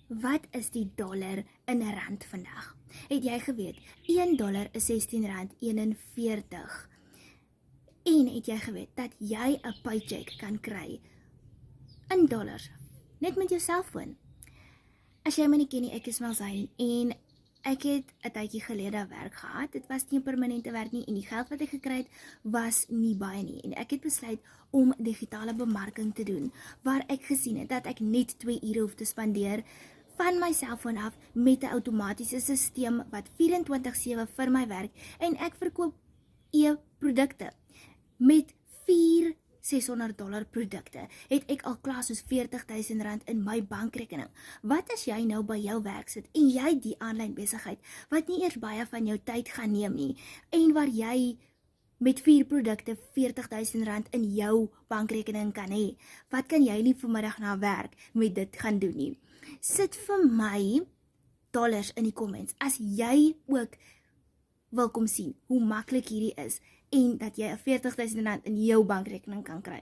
Wat is die dollar in 'n rand vandag? Het jy geweet, $1 is R16.41. En het jy geweet dat jy 'n paycheck kan kry in dollars, net met jou selfoon? As jy my nie ken nie, ek is Malzyn en ek het 'n tydjie gelede werk gehad. Dit was nie 'n permanente werk nie en die geld wat ek gekry het was nie baie nie. En ek het besluit om digitale bemarking te doen, waar ek gesien het dat ek net 2 ure hoef te spandeer van my selfoon af met 'n outomatiese stelsel wat 24/7 vir my werk en ek verkoop e-produkte met 4 $600 produkte, het ek al klaar soos R40,000 in my bankrekening. Wat as jy nou by jou werk sit en jy die aanlyn besigheid wat nie eers baie van jou tyd gaan neem nie en waar jy met 4 produkte R40,000 in jou bankrekening kan hê? Wat kan jy nie vanmiddag na werk met dit gaan doen nie? Sit vir my dollars in die comments as jy ook wil kom sien hoe maklik hierdie is en dat jy R40,000 in jou bankrekening kan kry.